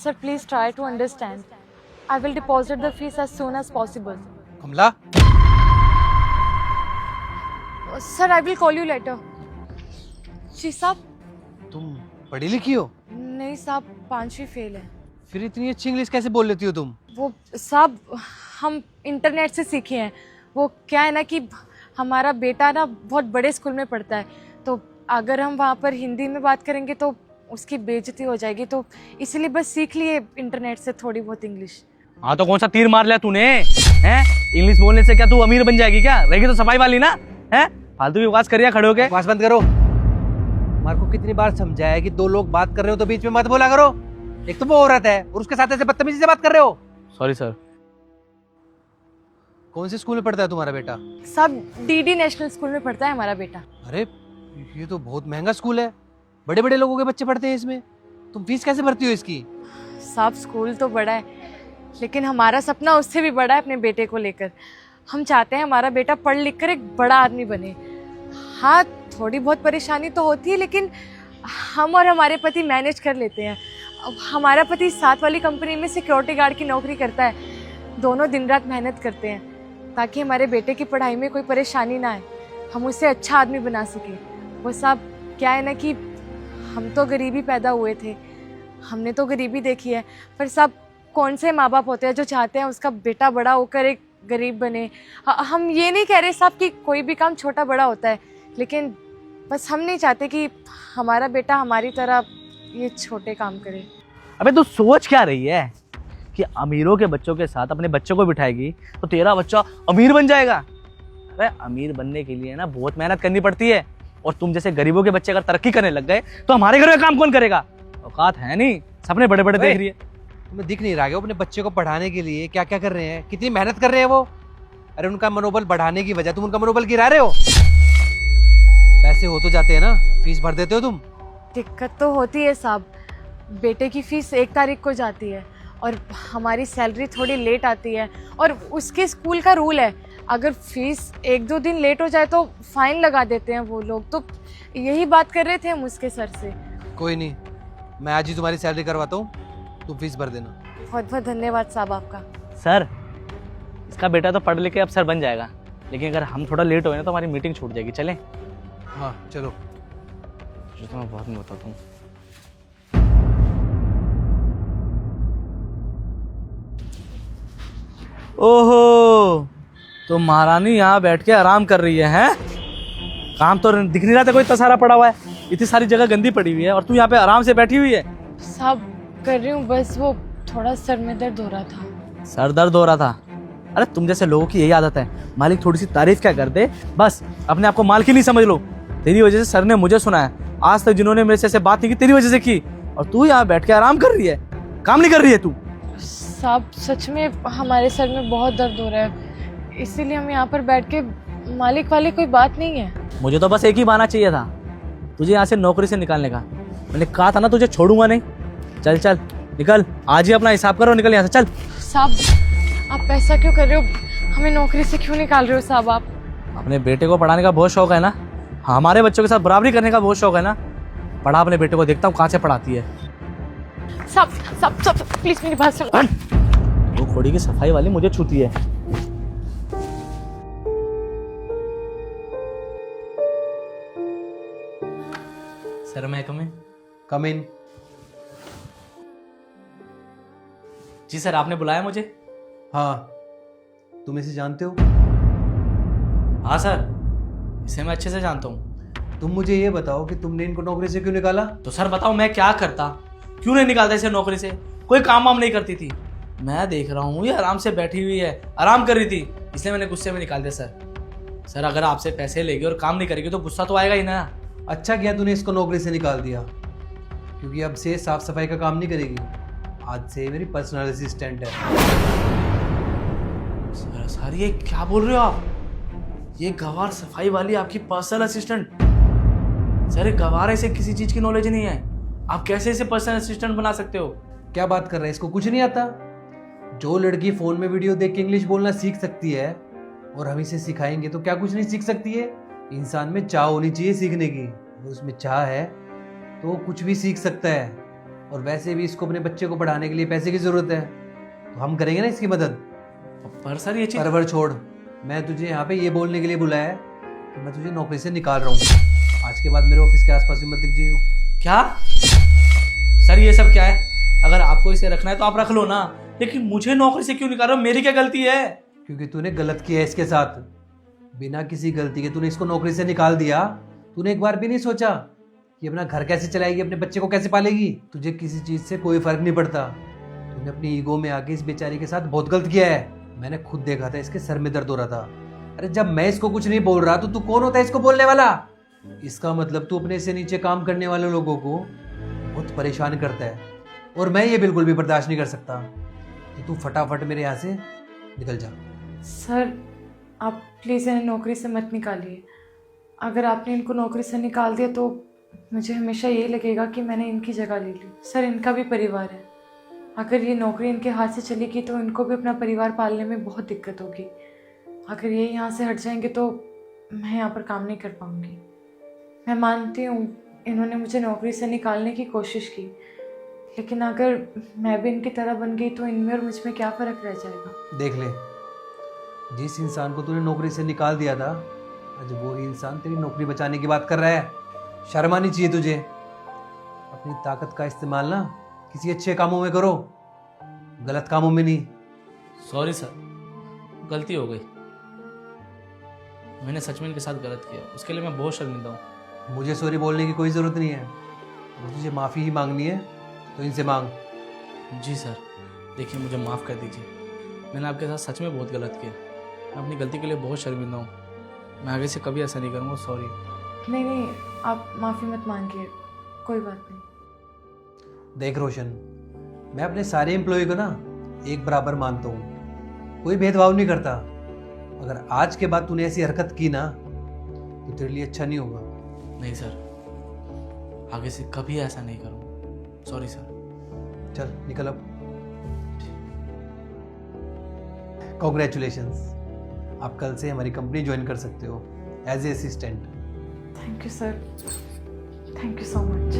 Sir, please try to understand. I will deposit the fees as soon as possible. Kamala, Sir, I will call you later. जी साहब। तुम पढ़ी लिखी हो? नहीं साहब, 5वीं फेल है। फिर इतनी अच्छी इंग्लिश कैसे बोल लेती हो तुम? वो साहब, हम इंटरनेट से सीखे हैं। वो क्या है ना कि हमारा बेटा ना बहुत बड़े स्कूल में पढ़ता है, तो अगर हम वहाँ पर हिंदी में बात करेंगे तो उसकी बेइज्जती हो जाएगी, तो इसलिए बस सीख लिए इंटरनेट से थोड़ी बहुत इंग्लिश। हाँ तो कौन सा तीर मार लिया तूने? हैं? इंग्लिश बोलने से क्या तू अमीर बन जाएगी क्या? रहेगी तो सफाई वाली ना? हैं? फालतू की बकवास करिए खड़े होके। बकवास बंद करो। मार को कितनी बार समझाया है कि दो लोग बात कर रहे हो तो बीच में मत बोला करो। एक तो वो औरत है और उसके साथ ऐसे बदतमीजी से बात कर रहे हो। Sorry sir. कौन से स्कूल में पढ़ता है तुम्हारा बेटा? साहब, डीडी नेशनल स्कूल में पढ़ता है हमारा बेटा। अरे ये तो बहुत महंगा स्कूल है, बड़े बड़े लोगों के बच्चे पढ़ते हैं इसमें। तुम फीस कैसे भरती हो इसकी? साहब, स्कूल तो बड़ा है, लेकिन हमारा सपना उससे भी बड़ा है अपने बेटे को लेकर। हम चाहते हैं हमारा बेटा पढ़ लिख कर एक बड़ा आदमी बने। हाँ, थोड़ी बहुत परेशानी तो होती है, लेकिन हम और हमारे पति मैनेज कर लेते हैं। अब हमारा पति साथ वाली कंपनी में सिक्योरिटी गार्ड की नौकरी करता है। दोनों दिन रात मेहनत करते हैं ताकि हमारे बेटे की पढ़ाई में कोई परेशानी ना आए, हम उसे अच्छा आदमी बना सकें। वो साहब, क्या है ना कि हम तो गरीबी पैदा हुए थे, हमने तो गरीबी देखी है, पर साहब कौन से माँ बाप होते हैं जो चाहते हैं उसका बेटा बड़ा होकर एक गरीब बने। हम ये नहीं कह रहे साहब कि कोई भी काम छोटा बड़ा होता है, लेकिन बस हम नहीं चाहते कि हमारा बेटा हमारी तरह ये छोटे काम करे। अबे तू सोच क्या रही है कि अमीरों के बच्चों के साथ अपने बच्चों को बिठाएगी तो तेरा बच्चा अमीर बन जाएगा? अरे अमीर बनने के लिए ना बहुत मेहनत करनी पड़ती है, और तुम जैसे गरीबों के बच्चे अगर तरक्की करने लग गए तो हमारे घर में काम कौन करेगा? औकात है नहीं, सपने बड़े बड़े देख रही है। तुम्हें दिख नहीं रहा है अपने बच्चे को पढ़ाने के लिए क्या क्या कर रहे हैं, कितनी मेहनत कर रहे हैं वो? अरे उनका मनोबल बढ़ाने की वजह तुम उनका मनोबल गिरा रहे हो। पैसे हो तो जाते हैं ना, फीस भर देते हो तुम। दिक्कत तो होती है साहब, बेटे की फीस 1 तारीख को जाती है और हमारी सैलरी थोड़ी लेट आती है, और उसके स्कूल का रूल है अगर फीस 1-2 दिन लेट हो जाए तो फाइन लगा देते हैं वो लोग। तो यही बात कर रहे थे हम उसके सर से। कोई नहीं, मैं आज ही तुम्हारी सैलरी करवाता हूँ, तुम फीस भर देना। बहुत बहुत धन्यवाद साहब आपका। सर, इसका बेटा तो पढ़ लिख के अब सर बन जाएगा, लेकिन अगर हम थोड़ा लेट हो ना तो हमारी मीटिंग छूट जाएगी। चलें? हाँ चलो। तो मैं बहुत नहीं बताता हूँ। ओहो, तो महारानी यहाँ बैठ के आराम कर रही है, हैं? काम तो दिख नहीं रहा था कोई, इतना सारा पड़ा हुआ है, इतनी सारी जगह गंदी पड़ी हुई है और तू यहाँ पे आराम से बैठी हुई है। साहब कर रही हूँ, बस वो थोड़ा सर में दर्द हो रहा था। सर दर्द हो रहा था? अरे तुम जैसे लोगों की यही आदत है, मालिक थोड़ी सी तारीफ क्या कर दे बस अपने आप को मालकिन नहीं समझ लो। तेरी वजह से सर ने मुझे सुनाया, आज तक जिन्होंने मेरे से ऐसे बात नहीं की तेरी वजह से की, और तू यहाँ बैठ के आराम कर रही है, काम नहीं कर रही है तू। साहब सच में हमारे सर में बहुत दर्द हो रहा है, इसीलिए हम यहाँ पर बैठ के, मालिक वाली कोई बात नहीं है। मुझे तो बस एक ही बहाना चाहिए था तुझे यहाँ से नौकरी से निकालने का। मैंने कहा था ना तुझे छोड़ूंगा नहीं। चल चल निकल, आज ही अपना हिसाब करो, निकल यहाँ से चल। साहब आप ऐसा क्यों कर रहे हो, हमें नौकरी से क्यों निकाल रहे हो साहब आप? अपने बेटे को पढ़ाने का बहुत शौक है ना, हमारे बच्चों के साथ बराबरी करने का बहुत शौक है ना। पढ़ा अपने बेटे को, देखता हूँ कहाँ से पढ़ाती है। साहब साहब साहब प्लीज मेरी बात सुनो। वो खोड़ी की सफाई वाली मुझे छूती है। सर मैं कम इन। जी सर, आपने बुलाया मुझे? हाँ, तुम इसे जानते हो? हाँ सर, इसे मैं अच्छे से जानता हूँ। तुम मुझे ये बताओ कि तुमने इनको नौकरी से क्यों निकाला? तो सर बताओ मैं क्या करता, क्यों नहीं निकालता इसे नौकरी से? कोई काम वाम नहीं करती थी, मैं देख रहा हूँ ये आराम से बैठी हुई है, आराम कर रही थी, इसलिए मैंने गुस्से में निकाल दिया। सर अगर आपसे पैसे लेगी और काम नहीं करेगी तो गुस्सा तो आएगा ही ना। अच्छा किया तूने इसको नौकरी से निकाल दिया, क्योंकि अब से साफ सफाई का काम नहीं करेगी, आज से मेरी पर्सनल असिस्टेंट है। सर ये क्या बोल रहे हो आप? ये गवार सफाई वाली आपकी पर्सनल असिस्टेंट? सर ये गवार है, इसे किसी चीज की नॉलेज नहीं है, आप कैसे इसे पर्सनल असिस्टेंट बना सकते हो? क्या बात कर रहे हैं, इसको कुछ नहीं आता? जो लड़की फोन में वीडियो देख के इंग्लिश बोलना सीख सकती है और हम इसे सिखाएंगे तो क्या कुछ नहीं सीख सकती है? इंसान में चाह होनी चाहिए सीखने की, अगर उसमें चाह है तो वो कुछ भी सीख सकता है। और वैसे भी इसको अपने बच्चे को पढ़ाने के लिए पैसे की जरूरत है, तो हम करेंगे ना इसकी मदद। पर सर ये चीज परवर छोड़, मैं तुझे यहाँ पे ये बोलने के लिए बुलाया है कि मैं तुझे नौकरी से निकाल रहा हूँ। आज के बाद मेरे ऑफिस के आसपास भी मत दिख जाइयो। क्या सर ये सब क्या है? अगर आपको इसे रखना है तो आप रख लो ना, लेकिन मुझे नौकरी से क्यों निकाल रहे हो? मेरी क्या गलती है? क्योंकि तूने गलत किया है इसके साथ, बिना किसी गलती के तूने इसको नौकरी से निकाल दिया। तूने एक बार भी नहीं सोचा कि अपना घर कैसे चलाएगी, अपने बच्चे को कैसे पालेगी। तुझे किसी चीज से कोई फर्क नहीं पड़ता। तूने अपनी ईगो में आके इस बेचारी के साथ बहुत गलत किया है। मैंने खुद देखा था, इसके सर में दर्द हो रहा था। अरे जब मैं इसको कुछ नहीं बोल रहा तो तू कौन होता है इसको बोलने वाला? इसका मतलब तू अपने से नीचे काम करने वाले लोगों को बहुत परेशान करता है, और मैं ये बिल्कुल भी बर्दाश्त नहीं कर सकता। तो तू फटाफट मेरे यहाँ से निकल जा। सर आप प्लीज़ इन्हें नौकरी से मत निकालिए। अगर आपने इनको नौकरी से निकाल दिया तो मुझे हमेशा यही लगेगा कि मैंने इनकी जगह ले ली। सर इनका भी परिवार है, अगर ये नौकरी इनके हाथ से चली गई तो इनको भी अपना परिवार पालने में बहुत दिक्कत होगी। अगर ये यहाँ से हट जाएंगे तो मैं यहाँ पर काम नहीं कर पाऊँगी। मैं मानती हूँ इन्होंने मुझे नौकरी से निकालने की कोशिश की, लेकिन अगर मैं भी इनकी तरह बन गई तो इनमें और मुझ में क्या फ़र्क रह जाएगा। देख ले, जिस इंसान को तूने नौकरी से निकाल दिया था, आज वो ही इंसान तेरी नौकरी बचाने की बात कर रहा है। शर्म आनी चाहिए तुझे। अपनी ताकत का इस्तेमाल ना किसी अच्छे कामों में करो, गलत कामों में नहीं। सॉरी सर, गलती हो गई। मैंने सच में इनके साथ गलत किया, उसके लिए मैं बहुत शर्मिंदा हूँ। मुझे सॉरी बोलने की कोई ज़रूरत नहीं है। अगर तुझे माफ़ी ही मांगनी है तो इनसे मांग। जी सर, देखिए मुझे माफ़ कर दीजिए, मैंने आपके साथ सच में बहुत गलत किया। मैं अपनी गलती के लिए बहुत शर्मिंदा हूँ। मैं आगे से कभी ऐसा नहीं करूँगा, सॉरी। नहीं नहीं, आप माफ़ी मत मांगिए, कोई बात नहीं। देख रोशन, मैं अपने सारे एम्प्लॉय को ना एक बराबर मानता हूँ, कोई भेदभाव नहीं करता। अगर आज के बाद तूने ऐसी हरकत की ना तो तेरे लिए अच्छा नहीं होगा। नहीं सर, आगे से कभी ऐसा नहीं करूँगा, सॉरी सर। चल निकल अब। कॉन्ग्रेचुलेशंस, आप कल से हमारी कंपनी ज्वाइन कर सकते हो as a assistant. Thank you sir, thank you so much.